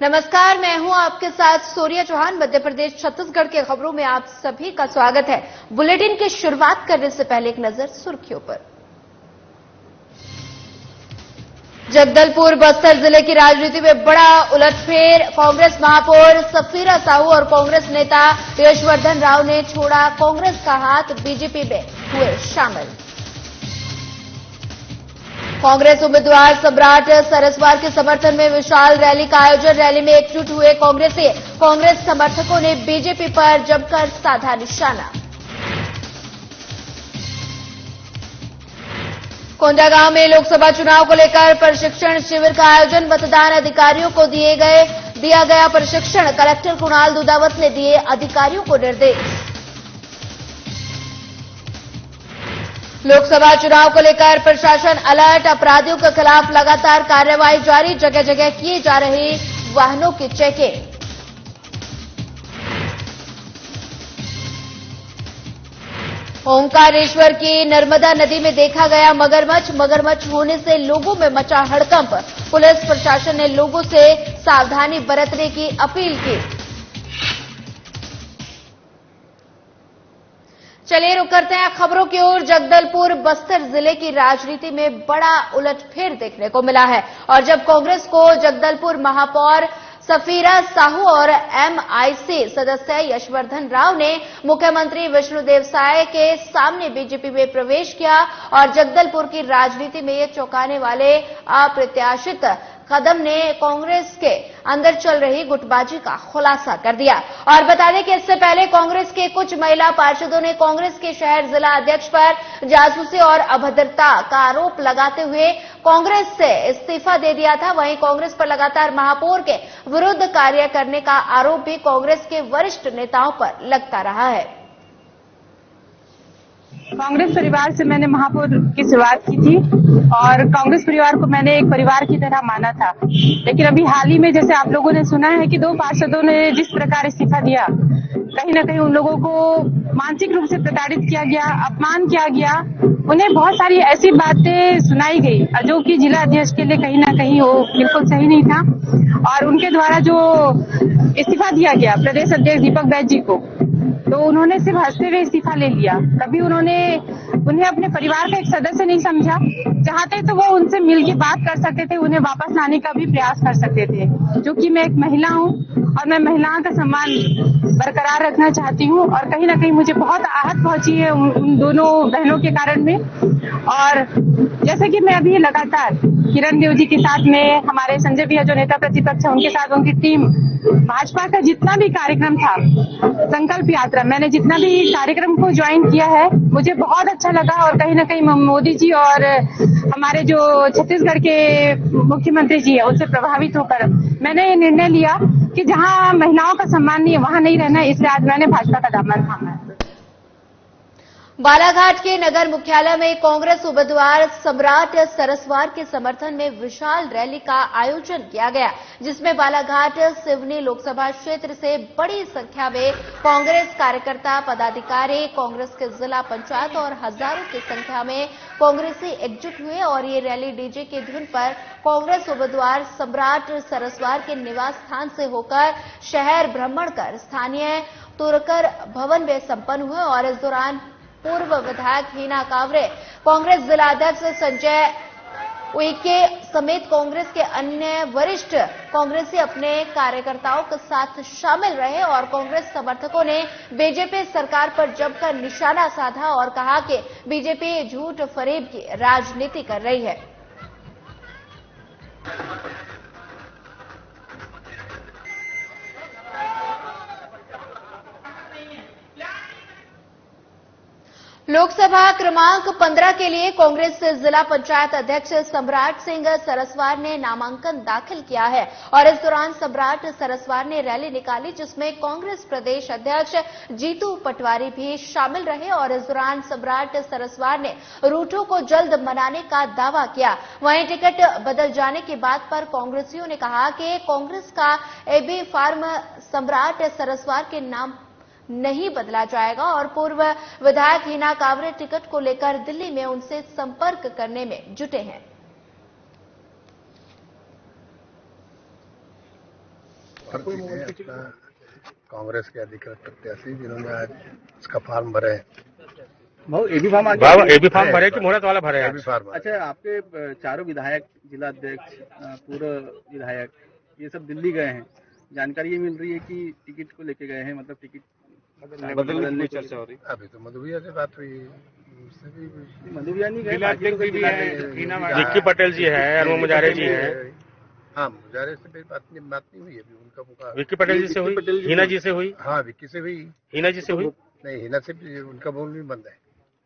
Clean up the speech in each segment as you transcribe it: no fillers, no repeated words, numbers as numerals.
नमस्कार, मैं हूं आपके साथ सूर्या चौहान। मध्य प्रदेश छत्तीसगढ़ के खबरों में आप सभी का स्वागत है। बुलेटिन की शुरुआत करने से पहले एक नजर सुर्खियों पर। जगदलपुर बस्तर जिले की राजनीति में बड़ा उलटफेर। कांग्रेस महापौर सफीरा साहू और कांग्रेस नेता यशवर्धन राव ने छोड़ा कांग्रेस का हाथ, बीजेपी में हुए शामिल। कांग्रेस उम्मीदवार सम्राट सरस्वार के समर्थन में विशाल रैली का आयोजन। रैली में एकजुट हुए कांग्रेस समर्थकों ने बीजेपी पर जमकर साधा निशाना। कोंडागांव में लोकसभा चुनाव को लेकर प्रशिक्षण शिविर का आयोजन। मतदान अधिकारियों को दिया गया प्रशिक्षण। कलेक्टर कुणाल दुधावत ने दिए अधिकारियों को निर्देश। लोकसभा चुनाव को लेकर प्रशासन अलर्ट। अपराधियों के खिलाफ लगातार कार्रवाई जारी। जगह जगह किए जा रहे वाहनों की चेकिंग। ओंकारेश्वर की नर्मदा नदी में देखा गया मगरमच्छ होने से लोगों में मचा हड़कंप। पुलिस प्रशासन ने लोगों से सावधानी बरतने की अपील की। चलिए रुक करते हैं खबरों की ओर। जगदलपुर बस्तर जिले की राजनीति में बड़ा उलटफेर देखने को मिला है और जब कांग्रेस को जगदलपुर महापौर सफीरा साहू और एमआईसी सदस्य यशवर्धन राव ने मुख्यमंत्री विष्णुदेव साय के सामने बीजेपी में प्रवेश किया और जगदलपुर की राजनीति में ये चौंकाने वाले अप्रत्याशित कदम ने कांग्रेस के अंदर चल रही गुटबाजी का खुलासा कर दिया। और बता दें कि इससे पहले कांग्रेस के कुछ महिला पार्षदों ने कांग्रेस के शहर जिला अध्यक्ष पर जासूसी और अभद्रता का आरोप लगाते हुए कांग्रेस से इस्तीफा दे दिया था। वहीं कांग्रेस पर लगातार महापौर के विरुद्ध कार्य करने का आरोप भी कांग्रेस के वरिष्ठ नेताओं पर लगता रहा है। कांग्रेस परिवार से मैंने महापौर की शुरुआत की थी और कांग्रेस परिवार को मैंने एक परिवार की तरह माना था। लेकिन अभी हाल ही में जैसे आप लोगों ने सुना है कि 2 पार्षदों ने जिस प्रकार इस्तीफा दिया, कहीं न कहीं उन लोगों को मानसिक रूप से प्रताड़ित किया गया, अपमान किया गया। उन्हें बहुत सारी ऐसी बातें सुनाई गई जो कि जिला अध्यक्ष के लिए कहीं न कहीं वो बिल्कुल सही नहीं था। और उनके द्वारा जो इस्तीफा दिया गया प्रदेश अध्यक्ष दीपक बैज जी को, तो उन्होंने सिर्फ हंसते हुए इस्तीफा ले लिया। कभी उन्हें अपने परिवार का एक सदस्य नहीं समझा। चाहते तो वो उनसे मिलकर बात कर सकते थे, उन्हें वापस लाने का भी प्रयास कर सकते थे। क्योंकि मैं एक महिला हूँ और मैं महिलाओं का सम्मान बरकरार रखना चाहती हूँ और कहीं ना कहीं मुझे बहुत आहत पहुंची है उन दोनों बहनों के कारण में। और जैसे कि मैं अभी लगातार किरण देव जी के साथ में, हमारे संजय भैया जो नेता प्रतिपक्ष है उनके साथ उनकी टीम, भाजपा का जितना भी कार्यक्रम था, संकल्प यात्रा, मैंने जितना भी कार्यक्रम को ज्वाइन किया है, मुझे बहुत अच्छा लगा। और कहीं ना कहीं मोदी जी और हमारे जो छत्तीसगढ़ के मुख्यमंत्री जी है उनसे प्रभावित होकर मैंने ये निर्णय लिया कि जहां महिलाओं का सम्मान नहीं है वहां नहीं रहना है। इसलिए आज मैंने भाजपा का दामन थामा है। बालाघाट के नगर मुख्यालय में कांग्रेस उम्मीदवार सम्राट सरस्वार के समर्थन में विशाल रैली का आयोजन किया गया, जिसमें बालाघाट सिवनी लोकसभा क्षेत्र से बड़ी संख्या में कांग्रेस कार्यकर्ता, पदाधिकारी, कांग्रेस के जिला पंचायत और हजारों की संख्या में कांग्रेसी एकजुट हुए और ये रैली डीजे की धुन पर कांग्रेस उम्मीदवार सम्राट सरस्वार के निवास स्थान से होकर शहर भ्रमण कर स्थानीय तुरकर भवन में संपन्न हुए। और इस दौरान पूर्व विधायक हीना कावरे, कांग्रेस जिला अध्यक्ष संजय उइके समेत कांग्रेस के अन्य वरिष्ठ कांग्रेसी अपने कार्यकर्ताओं के साथ शामिल रहे और कांग्रेस समर्थकों ने बीजेपी सरकार पर जमकर निशाना साधा और कहा कि बीजेपी झूठ फरेब की राजनीति कर रही है। लोकसभा क्रमांक 15 के लिए कांग्रेस जिला पंचायत अध्यक्ष सम्राट सिंह सरस्वार ने नामांकन दाखिल किया है और इस दौरान सम्राट सरस्वार ने रैली निकाली, जिसमें कांग्रेस प्रदेश अध्यक्ष जीतू पटवारी भी शामिल रहे। और इस दौरान सम्राट सरस्वार ने रूठों को जल्द मनाने का दावा किया। वहीं टिकट बदल जाने की बात पर कांग्रेसियों ने कहा कि कांग्रेस का एबी फार्म सम्राट सरस्वार के नाम नहीं बदला जाएगा और पूर्व विधायक हीना कावरे टिकट को लेकर दिल्ली में उनसे संपर्क करने में जुटे हैं। प्रतीक है अपना कांग्रेस के अधिकृत प्रत्याशी जिन्होंने आज इसका फॉर्म भरे है। एबी फॉर्म एबी फॉर्म भरे कि मुहूर्त वाला भरे? AB form. अच्छा, आपके चारों विधायक, जिला अध्यक्ष, पूर्व विधायक, ये सब दिल्ली गए हैं। जानकारी ये मिल रही है कि टिकट को लेके गए हैं, मतलब टिकट बदलने की चर्चा हो रही है। अभी तो मधुबिया से बात हुई, मधुबिया नहीं गए, विक्की पटेल जी है, अरुण मुजारे जी है। हाँ, मुजारे से बात नहीं हुई अभी उनका। विक्की पटेल जी से हुई, हिना जी से हुई। हाँ, विक्की से हुई, हिना जी से हुई नहीं, हिना से उनका बोल भी बंद है।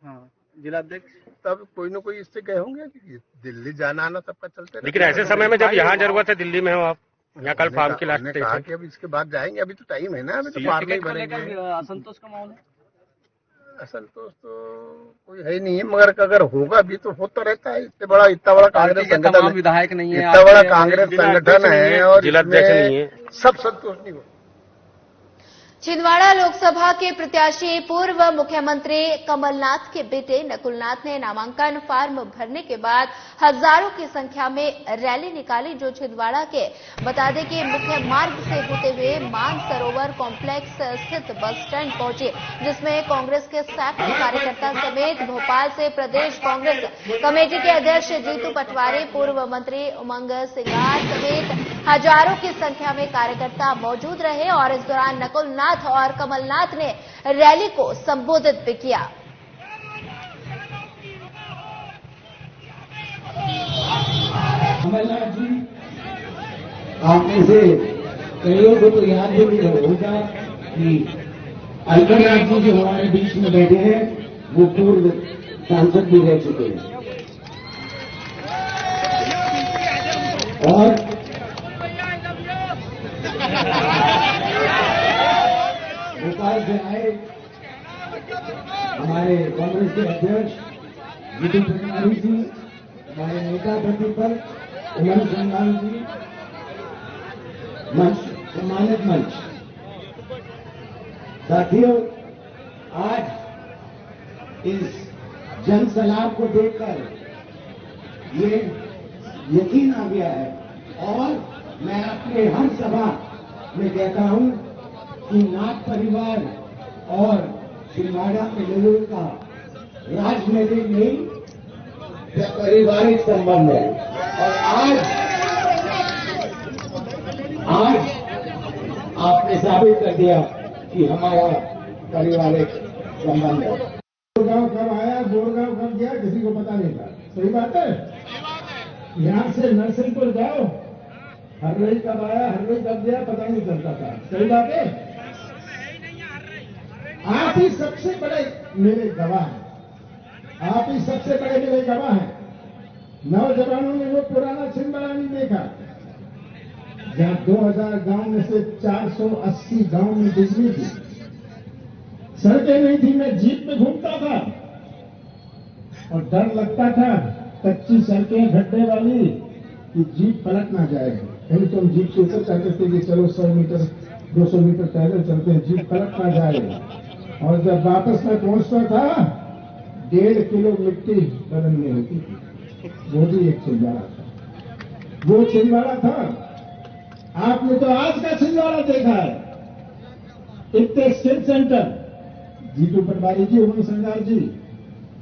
हाँ, जिला अध्यक्ष तब कोई ना कोई इससे गए होंगे कि दिल्ली जाना आना सबका चलते। लेकिन ऐसे समय में जब यहाँ जरूरत है, दिल्ली में हो आप, यहाँ कल फॉर्म की लास्ट कहा कि अब इसके बाद जाएंगे, अभी तो टाइम है ना, अभी तो फॉर्म नहीं भरेंगे। असंतोष का माहौल है? असंतोष तो कोई है नहीं है, मगर अगर होगा भी तो होता रहता है। इतना बड़ा कांग्रेस संगठन, विधायक नहीं है, इतना बड़ा कांग्रेस संगठन है और जिलाध्यक्ष नहीं है, सब संतोष नहीं हो। छिंदवाड़ा लोकसभा के प्रत्याशी पूर्व मुख्यमंत्री कमलनाथ के बेटे नकुलनाथ ने नामांकन फार्म भरने के बाद हजारों की संख्या में रैली निकाली, जो छिंदवाड़ा के बता दें कि मुख्य मार्ग से होते हुए मानसरोवर कॉम्प्लेक्स स्थित बस स्टैंड पहुंचे, जिसमें कांग्रेस के सैकड़ों कार्यकर्ता समेत भोपाल से प्रदेश कांग्रेस कमेटी के अध्यक्ष जीतू पटवारी, पूर्व मंत्री उमंग सिंगार समेत हजारों की संख्या में कार्यकर्ता मौजूद रहे और इस दौरान नकुलनाथ और कमलनाथ ने रैली को संबोधित भी किया। कमलनाथ जी, आप में से कईयों को तो याद भी होगा कि अलकनाथ जी जो हमारे बीच में बैठे हैं वो पूर्व सांसद भी रह चुके हैं और भोपाल से आए हमारे कांग्रेस के अध्यक्ष जीतू पटवारी जी, हमारे नेता प्रतिपक्ष उमंग सिंगार जी, मंच सम्मानित मंच साथियों, आज इस जनसलाब को देखकर ये यकीन आ गया है और मैं अपने हर सभा में कहता हूं कि नाथ परिवार और छिंदवाड़ा के लोगों का राजनीतिक नहीं, पारिवारिक संबंध है और आज आपने साबित कर दिया कि हमारा पारिवारिक संबंध है। गोरगांव कब आया, गोरगांव कब गया, किसी को पता नहीं था। सही बात है। यहां से नरसिंहपुर जाओ, हर्रई कब आया, हर्रई कब गया, पता नहीं चलता था। सही बात है। आप ही सबसे बड़े मेरे गवाह हैं, आप ही सबसे बड़े मेरे गवाह हैं। नौजवानों ने वो पुराना छिंदवाड़ा नहीं देखा जहां 2000 गांव में से 480 गांव में बिजली थी, सड़कें नहीं थी। मैं जीप में घूमता था और डर लगता था, कच्ची सड़कें गड्ढे वाली, कि जीप पलट ना जाएगी। कहीं तो हम जीप से उतर कहते थे कि चलो 100 मीटर 200 मीटर पैदल चलते हैं, जीप पलट ना जाएगा। और जब वापस में पहुंचता था 1.5 किलो मिट्टी बदन में होती थी। वो भी एक छिंदवाड़ा था, वो छिंदवाड़ा था। आपने तो आज का छिंदवाड़ा देखा है। इतने स्किल सेंटर, जीतू पटवारी जी, उमंग सिंगार जी,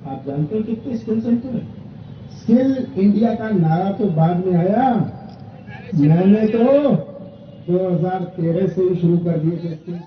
आप जानते हैं कितने स्किल सेंटर है? स्किल इंडिया का नारा तो बाद में आया, मैंने तो 2013 से ही शुरू कर दिए थे।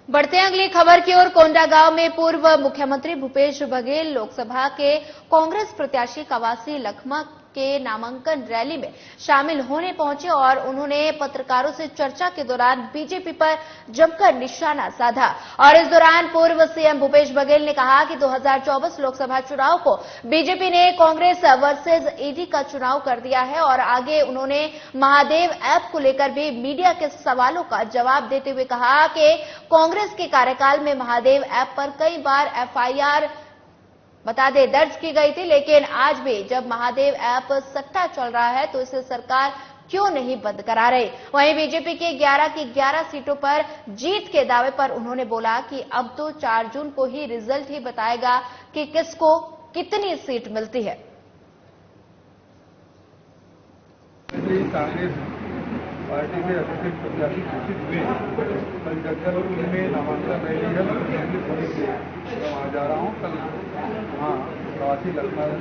बढ़ते हैं अगली खबर की ओर। कोंडागांव में पूर्व मुख्यमंत्री भूपेश बघेल लोकसभा के कांग्रेस प्रत्याशी कवासी लखमा के नामांकन रैली में शामिल होने पहुंचे और उन्होंने पत्रकारों से चर्चा के दौरान बीजेपी पर जमकर निशाना साधा। और इस दौरान पूर्व सीएम भूपेश बघेल ने कहा कि 2024 लोकसभा चुनाव को बीजेपी ने कांग्रेस वर्सेस ईडी का चुनाव कर दिया है और आगे उन्होंने महादेव ऐप को लेकर भी मीडिया के सवालों का जवाब देते हुए कहा कि कांग्रेस के कार्यकाल में महादेव ऐप पर कई बार एफआईआर बता दें दर्ज की गई थी, लेकिन आज भी जब महादेव ऐप सट्टा चल रहा है तो इसे सरकार क्यों नहीं बंद करा रही। वहीं बीजेपी के 11 की 11 सीटों पर जीत के दावे पर उन्होंने बोला कि अब तो 4 जून को ही रिजल्ट ही बताएगा कि किसको कितनी सीट मिलती है। कांग्रेस पार्टी के अध्यक्ष प्रत्याशी घोषित हुए कल जगदलपुर में नामांकन रैली है। मैं वहाँ जा रहा हूँ। कल वहाँ प्रवासी लखनऊ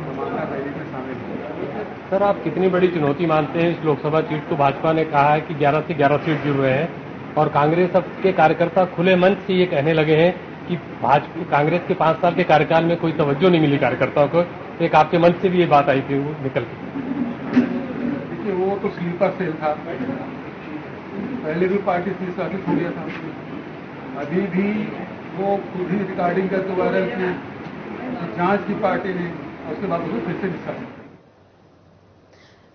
नामांकन रैली में शामिल हुए। सर, आप कितनी बड़ी चुनौती मानते हैं इस लोकसभा सीट को? भाजपा ने कहा है कि 11 से 11 सीट जुड़ रहे हैं और कांग्रेस के कार्यकर्ता खुले मंच से ये कहने लगे हैं कि भाजपा कांग्रेस के 5 साल के कार्यकाल में कोई तवज्जो नहीं मिली कार्यकर्ताओं को। एक आपके मंच से भी ये बात आई थी वो निकल के। देखिए, वो तो स्लीपर सेल था, पहले भी पार्टी से शासित हो गया था। अभी भी वो खुद ही रिकॉर्डिंग करके वायरल की, जांच की पार्टी ने, उसके बाद उसको फिर से निष्कासित।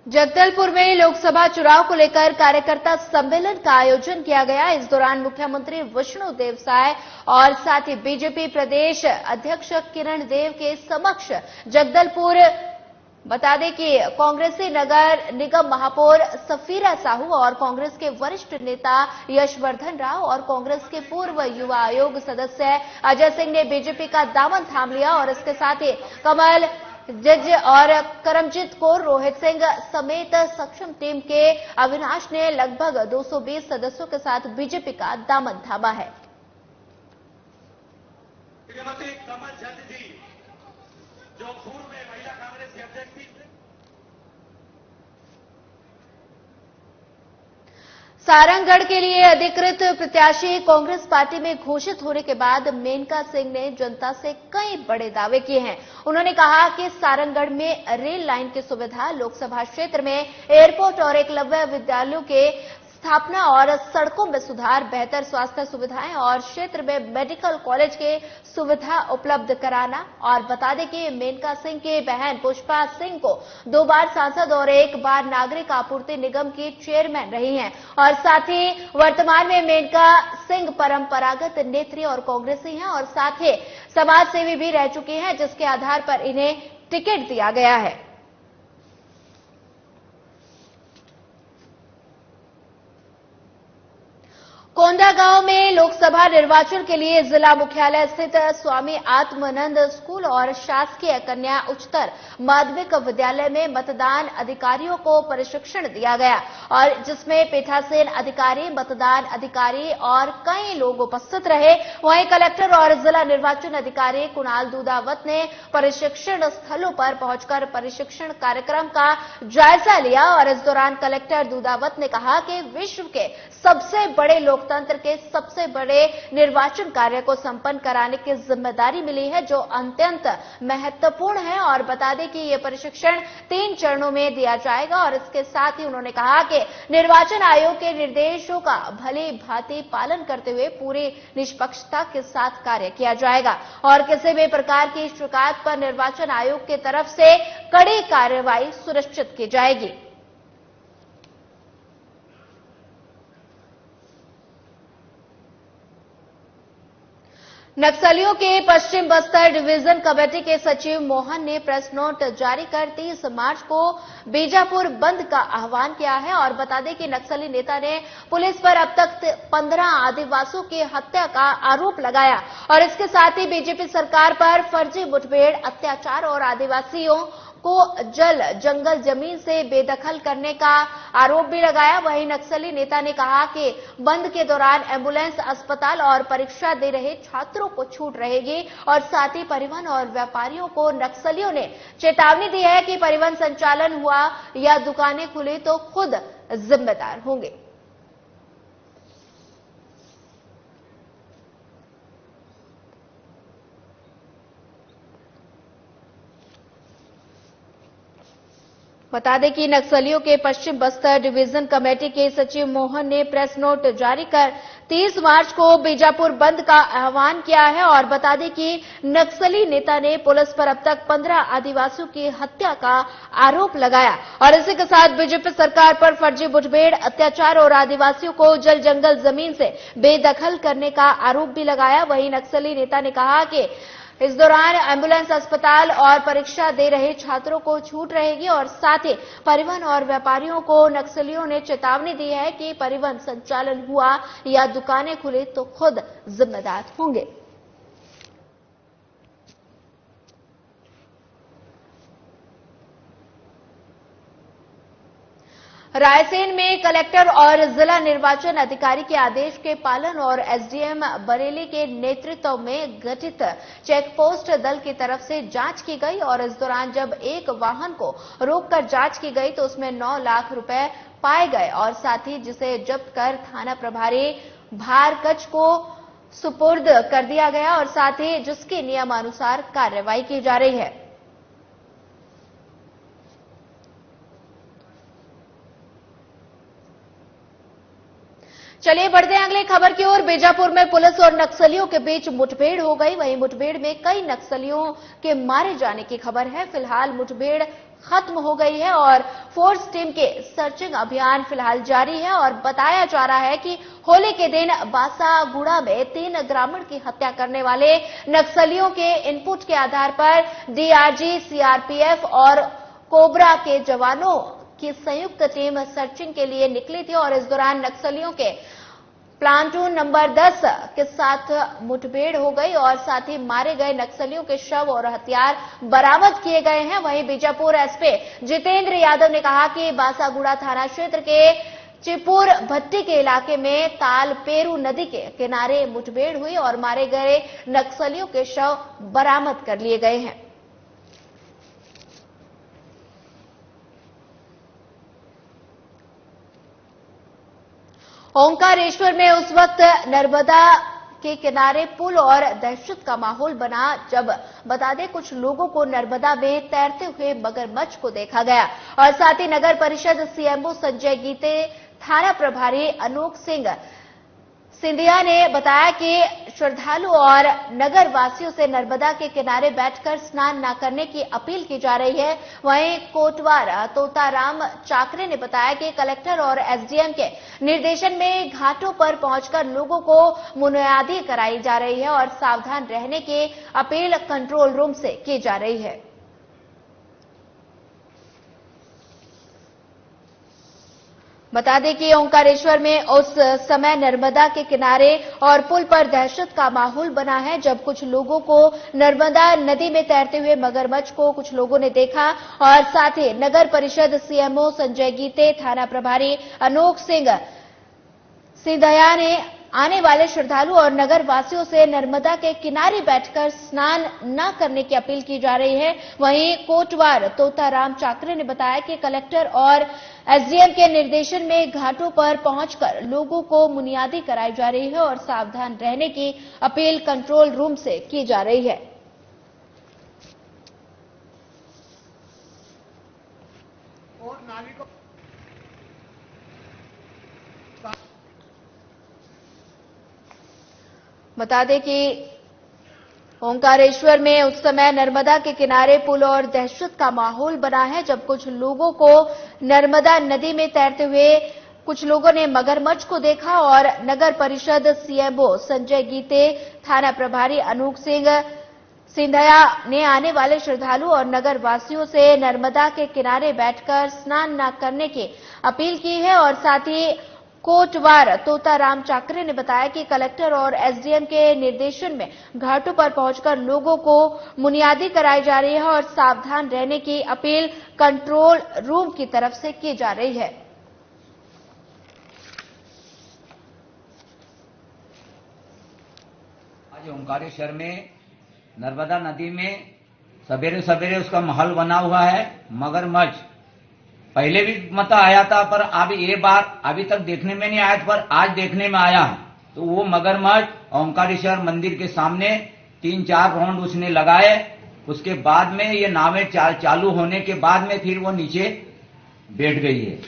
जगदलपुर में लोकसभा चुनाव को लेकर कार्यकर्ता सम्मेलन का आयोजन किया गया। इस दौरान मुख्यमंत्री विष्णुदेव साय और साथ ही बीजेपी प्रदेश अध्यक्ष किरण देव के समक्ष जगदलपुर, बता दें कि कांग्रेसी नगर निगम महापौर सफीरा साहू और कांग्रेस के वरिष्ठ नेता यशवर्धन राव और कांग्रेस के पूर्व युवा आयोग सदस्य अजय सिंह ने बीजेपी का दामन थाम लिया और इसके साथ ही कमल जज और करमजीत कौर, रोहित सिंह समेत सक्षम टीम के अविनाश ने लगभग 220 सदस्यों के साथ बीजेपी का दामन थामा है। श्रीमती कमल जज जी, जो पूर्व में महिला कांग्रेस की अध्यक्ष थी। सारंगगढ़ के लिए अधिकृत प्रत्याशी कांग्रेस पार्टी में घोषित होने के बाद मेनका सिंह ने जनता से कई बड़े दावे किए हैं। उन्होंने कहा कि सारंगगढ़ में रेल लाइन की सुविधा, लोकसभा क्षेत्र में एयरपोर्ट और एकलव्य विद्यालयों के स्थापना और सड़कों में सुधार, बेहतर स्वास्थ्य सुविधाएं और क्षेत्र में मेडिकल कॉलेज के सुविधा उपलब्ध कराना। और बता दें कि मेनका सिंह की बहन पुष्पा सिंह को 2 बार सांसद और 1 बार नागरिक आपूर्ति निगम की चेयरमैन रही हैं और साथ ही वर्तमान में मेनका सिंह परंपरागत नेत्री और कांग्रेसी हैं और साथ ही समाज सेवी भी रह चुकी हैं, जिसके आधार पर इन्हें टिकट दिया गया है। कोंडागांव में लोकसभा निर्वाचन के लिए जिला मुख्यालय स्थित स्वामी आत्मानंद स्कूल और शासकीय कन्या उच्चतर माध्यमिक विद्यालय में मतदान अधिकारियों को प्रशिक्षण दिया गया और जिसमें पीठासीन अधिकारी, मतदान अधिकारी और कई लोग उपस्थित रहे। वहीं कलेक्टर और जिला निर्वाचन अधिकारी कुणाल दूधावत ने प्रशिक्षण स्थलों पर पहुंचकर प्रशिक्षण कार्यक्रम का जायजा लिया और इस दौरान कलेक्टर दूधावत ने कहा कि विश्व के सबसे बड़े लोकतंत्र के सबसे बड़े निर्वाचन कार्य को संपन्न कराने की जिम्मेदारी मिली है, जो अत्यंत महत्वपूर्ण है। और बता दें कि यह प्रशिक्षण 3 चरणों में दिया जाएगा और इसके साथ ही उन्होंने कहा कि निर्वाचन आयोग के निर्देशों का भली भांति पालन करते हुए पूरी निष्पक्षता के साथ कार्य किया जाएगा और किसी भी प्रकार की शिकायत पर निर्वाचन आयोग की तरफ से कड़ी कार्रवाई सुनिश्चित की जाएगी। नक्सलियों के पश्चिम बस्तर डिवीजन कमेटी के सचिव मोहन ने प्रेस नोट जारी कर 30 मार्च को बीजापुर बंद का आह्वान किया है और बता दें कि नक्सली नेता ने पुलिस पर अब तक 15 आदिवासियों की हत्या का आरोप लगाया और इसके साथ ही बीजेपी सरकार पर फर्जी मुठभेड़, अत्याचार और आदिवासियों को जल जंगल जमीन से बेदखल करने का आरोप भी लगाया। वहीं नक्सली नेता ने कहा कि बंद के दौरान एम्बुलेंस, अस्पताल और परीक्षा दे रहे छात्रों को छूट रहेगी और साथ ही परिवहन और व्यापारियों को नक्सलियों ने चेतावनी दी है कि परिवहन संचालन हुआ या दुकानें खुली तो खुद जिम्मेदार होंगे। बता दें कि नक्सलियों के पश्चिम बस्तर डिवीजन कमेटी के सचिव मोहन ने प्रेस नोट जारी कर 30 मार्च को बीजापुर बंद का आह्वान किया है और बता दें कि नक्सली नेता ने पुलिस पर अब तक 15 आदिवासियों की हत्या का आरोप लगाया और इसी के साथ बीजेपी सरकार पर फर्जी मुठभेड़, अत्याचार और आदिवासियों को जल जंगल जमीन से बेदखल करने का आरोप भी लगाया। वहीं नक्सली नेता ने कहा कि इस दौरान एम्बुलेंस, अस्पताल और परीक्षा दे रहे छात्रों को छूट रहेगी और साथ ही परिवहन और व्यापारियों को नक्सलियों ने चेतावनी दी है कि परिवहन संचालन हुआ या दुकानें खुली तो खुद जिम्मेदार होंगे। रायसेन में कलेक्टर और जिला निर्वाचन अधिकारी के आदेश के पालन और एसडीएम बरेली के नेतृत्व में गठित चेकपोस्ट दल की तरफ से जांच की गई और इस दौरान जब एक वाहन को रोककर जांच की गई तो उसमें 9 लाख रुपए पाए गए और साथ ही जिसे जब्त कर थाना प्रभारी भारकच को सुपुर्द कर दिया गया और साथ ही जिसकी नियमानुसार कार्रवाई की जा रही है। चलिए बढ़ते हैं अगले खबर की ओर। बीजापुर में पुलिस और नक्सलियों के बीच मुठभेड़ हो गई। वहीं मुठभेड़ में कई नक्सलियों के मारे जाने की खबर है। फिलहाल मुठभेड़ खत्म हो गई है और फोर्स टीम के सर्चिंग अभियान फिलहाल जारी है और बताया जा रहा है कि होली के दिन बासागुड़ा में 3 ग्रामीण की हत्या करने वाले नक्सलियों के इनपुट के आधार पर डीआरजी, सीआरपीएफ और कोबरा के जवानों की संयुक्त टीम सर्चिंग के लिए निकली थी और इस दौरान नक्सलियों के प्लाटून नंबर 10 के साथ मुठभेड़ हो गई और साथ ही मारे गए नक्सलियों के शव और हथियार बरामद किए गए हैं। वहीं बीजापुर एसपी जितेंद्र यादव ने कहा कि बासागुड़ा थाना क्षेत्र के चिपुर भट्टी के इलाके में ताल पेरू नदी के किनारे मुठभेड़ हुई और मारे गए नक्सलियों के शव बरामद कर लिए गए हैं। ओंकारेश्वर में उस वक्त नर्मदा के किनारे पुल और दहशत का माहौल बना जब बता दें कुछ लोगों को नर्मदा में तैरते हुए मगरमच्छ को देखा गया और साथ ही नगर परिषद सीएमओ संजय गीते, थाना प्रभारी अनूप सिंह सिंधिया ने बताया कि श्रद्धालु और नगर वासियों से नर्मदा के किनारे बैठकर स्नान न करने की अपील की जा रही है। वहीं कोटवार तोताराम चाकरे ने बताया कि कलेक्टर और एसडीएम के निर्देशन में घाटों पर पहुंचकर लोगों को मुनयादी कराई जा रही है और सावधान रहने की अपील कंट्रोल रूम से की जा रही है। बता दें कि ओंकारेश्वर में उस समय नर्मदा के किनारे और पुल पर दहशत का माहौल बना है जब कुछ लोगों को नर्मदा नदी में तैरते हुए मगरमच्छ को कुछ लोगों ने देखा और साथ ही नगर परिषद सीएमओ संजय गीते, थाना प्रभारी अनूप सिंह सिंधिया ने आने वाले श्रद्धालु और नगर वासियों से नर्मदा के किनारे बैठकर स्नान न करने की अपील की जा रही है। वहीं कोटवार तोताराम चाकरे ने बताया कि कलेक्टर और एसडीएम के निर्देशन में घाटों पर पहुंचकर लोगों को मुनियादी कराई जा रही है और सावधान रहने की अपील कंट्रोल रूम से की जा रही है। और नाविकों बता दें कि ओंकारेश्वर में उस समय नर्मदा के किनारे पुल और दहशत का माहौल बना है जब कुछ लोगों को नर्मदा नदी में तैरते हुए कुछ लोगों ने मगरमच्छ को देखा और नगर परिषद सीएमओ संजय गीते, थाना प्रभारी अनूप सिंह सिंधिया ने आने वाले श्रद्धालु और नगर वासियों से नर्मदा के किनारे बैठकर स्नान न करने की अपील की है और साथ ही कोटवार तोताराम चाकरे ने बताया कि कलेक्टर और एसडीएम के निर्देशन में घाटों पर पहुंचकर लोगों को मुनियादी कराई जा रही है और सावधान रहने की अपील कंट्रोल रूम की तरफ से की जा रही है। आज ओंकारेश्वर में नर्मदा नदी में सवेरे सवेरे उसका महल बना हुआ है। मगरमच्छ पहले भी आया था पर ये बार अभी तक देखने में नहीं आया था, पर आज देखने में आया। तो वो मगरमच्छ ओंकारेश्वर मंदिर के सामने 3-4 राउंड उसने लगाए। उसके बाद में ये नावें चालू होने के बाद में फिर वो नीचे बैठ गई है।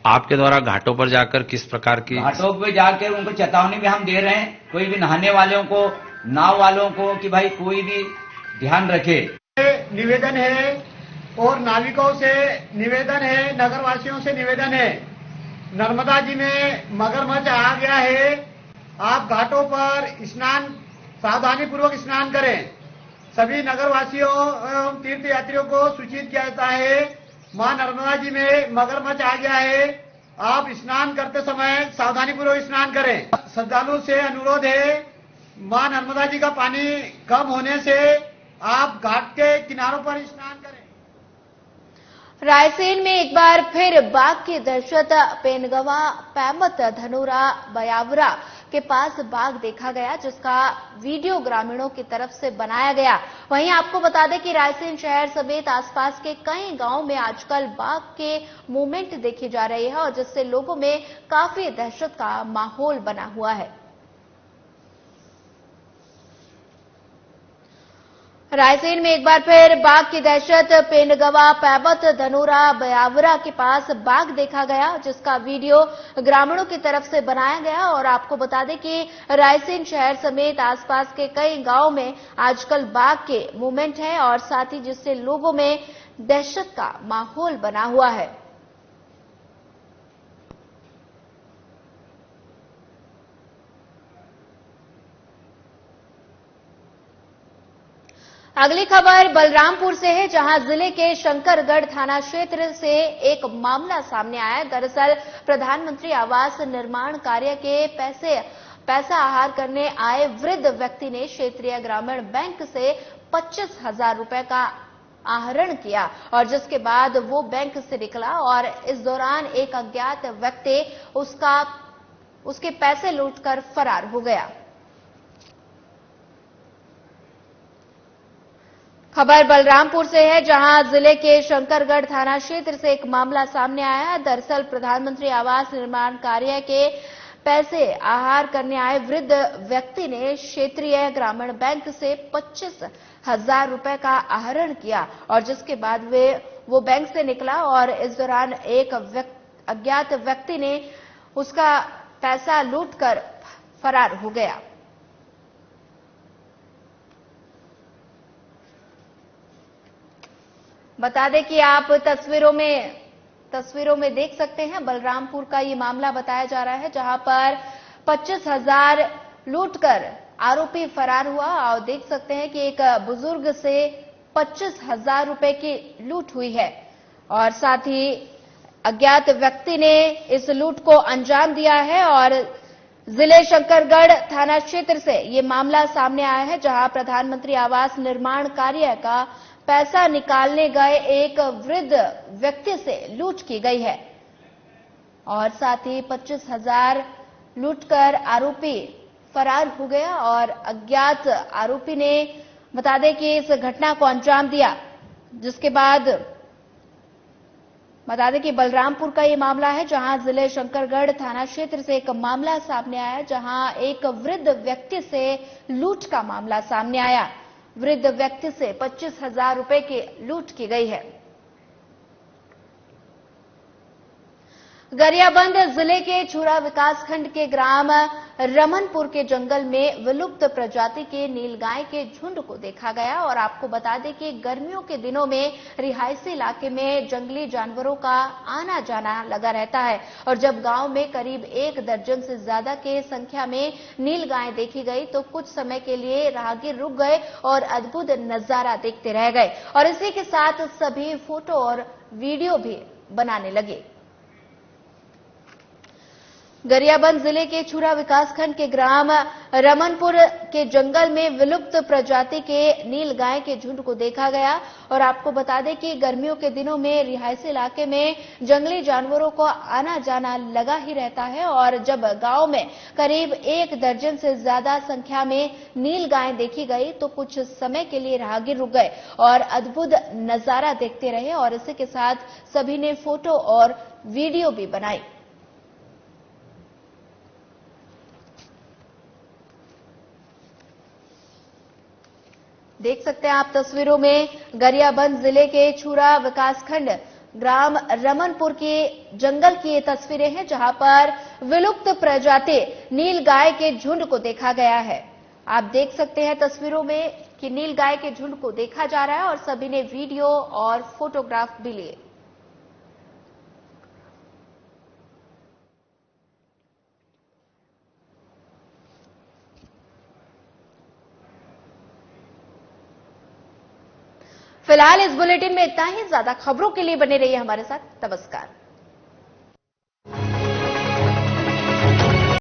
आपके द्वारा घाटों पर जाकर किस प्रकार की घाटों पर जाकर उनको चेतावनी भी हम दे रहे हैं, कोई भी नहाने वालों को, नाव वालों को कि भाई कोई भी ध्यान रखे। निवेदन है और नाविकों से निवेदन है, नगरवासियों से निवेदन है, नर्मदा जी में मगरमच्छ आ गया है। आप घाटों पर स्नान सावधानी पूर्वक स्नान करें। सभी नगरवासियों एवं तीर्थ यात्रियों को सूचित किया जाता है मां नर्मदा जी में मगरमच्छ आ गया है। आप स्नान करते समय सावधानी पूर्वक स्नान करें। श्रद्धालु से अनुरोध है, मां नर्मदा जी का पानी कम होने से आप घाट के किनारों पर स्नान करें। रायसेन में एक बार फिर बाघ की दहशत। पेनगवा पैमत धनोरा बयावरा के पास बाघ देखा गया, जिसका वीडियो ग्रामीणों की तरफ से बनाया गया। वहीं आपको बता दें कि रायसेन शहर समेत आसपास के कई गांवों में आजकल बाघ के मूवमेंट देखी जा रही है और जिससे लोगों में काफी दहशत का माहौल बना हुआ है। रायसेन में एक बार फिर बाघ की दहशत। पेनगवा पैबत धनोरा बयावरा के पास बाघ देखा गया, जिसका वीडियो ग्रामीणों की तरफ से बनाया गया। और आपको बता दें कि रायसेन शहर समेत आसपास के कई गांवों में आजकल बाघ के मूवमेंट है और साथ ही जिससे लोगों में दहशत का माहौल बना हुआ है। अगली खबर बलरामपुर से है, जहां जिले के शंकरगढ़ थाना क्षेत्र से एक मामला सामने आया। दरअसल प्रधानमंत्री आवास निर्माण कार्य के पैसा आहार करने आए वृद्ध व्यक्ति ने क्षेत्रीय ग्रामीण बैंक से 25,000 रुपए का आहरण किया और जिसके बाद वो बैंक से निकला और इस दौरान एक अज्ञात व्यक्ति उसके पैसे लूटकर फरार हो गया। खबर बलरामपुर से है, जहां जिले के शंकरगढ़ थाना क्षेत्र से एक मामला सामने आया है। दरअसल प्रधानमंत्री आवास निर्माण कार्य के पैसे आहार करने आए वृद्ध व्यक्ति ने क्षेत्रीय ग्रामीण बैंक से 25,000 रुपए का आहरण किया और जिसके बाद वो बैंक से निकला और इस दौरान एक अज्ञात व्यक्ति ने उसका पैसा लूटकर फरार हो गया। बता दें कि आप तस्वीरों में देख सकते हैं, बलरामपुर का ये मामला बताया जा रहा है, जहां पर 25,000 लूटकर आरोपी फरार हुआ और देख सकते हैं कि एक बुजुर्ग से 25,000 रुपए की लूट हुई है और साथ ही अज्ञात व्यक्ति ने इस लूट को अंजाम दिया है। और जिले शंकरगढ़ थाना क्षेत्र से ये मामला सामने आया है, जहां प्रधानमंत्री आवास निर्माण कार्य का पैसा निकालने गए एक वृद्ध व्यक्ति से लूट की गई है और साथ ही 25,000 लूटकर आरोपी फरार हो गया और अज्ञात आरोपी ने बता दें कि इस घटना को अंजाम दिया, जिसके बाद बता दें कि बलरामपुर का ये मामला है, जहां जिले शंकरगढ़ थाना क्षेत्र से एक मामला सामने आया, जहां एक वृद्ध व्यक्ति से लूट का मामला सामने आया। वृद्ध व्यक्ति से 25,000 रुपए की लूट की गई है। गरियाबंद जिले के छुरा विकासखंड के ग्राम रमनपुर के जंगल में विलुप्त प्रजाति के नीलगाय के झुंड को देखा गया और आपको बता दें कि गर्मियों के दिनों में रिहायशी इलाके में जंगली जानवरों का आना जाना लगा रहता है और जब गांव में करीब 1 दर्जन से ज्यादा के संख्या में नीलगाय देखी गई तो कुछ समय के लिए राहगीर रुक गए और अद्भुत नजारा देखते रह गए और इसी के साथ सभी फोटो और वीडियो भी बनाने लगे। गरियाबंद जिले के छुरा विकासखंड के ग्राम रमनपुर के जंगल में विलुप्त प्रजाति के नीलगाय के झुंड को देखा गया और आपको बता दें कि गर्मियों के दिनों में रिहायशी इलाके में जंगली जानवरों को आना जाना लगा ही रहता है और जब गांव में करीब 1 दर्जन से ज्यादा संख्या में नीलगाय देखी गई तो कुछ समय के लिए राहगीर रुक गए और अद्भुत नजारा देखते रहे और इसी के साथ सभी ने फोटो और वीडियो भी बनाई। देख सकते हैं आप तस्वीरों में गरियाबंद जिले के छुरा विकासखंड ग्राम रमनपुर के जंगल की ये तस्वीरें हैं, जहां पर विलुप्त प्रजाति नीलगाय के झुंड को देखा गया है। आप देख सकते हैं तस्वीरों में कि नीलगाय के झुंड को देखा जा रहा है और सभी ने वीडियो और फोटोग्राफ भी लिए। फिलहाल इस बुलेटिन में इतना ही। ज्यादा खबरों के लिए बने रहिए हमारे साथ। नमस्कार।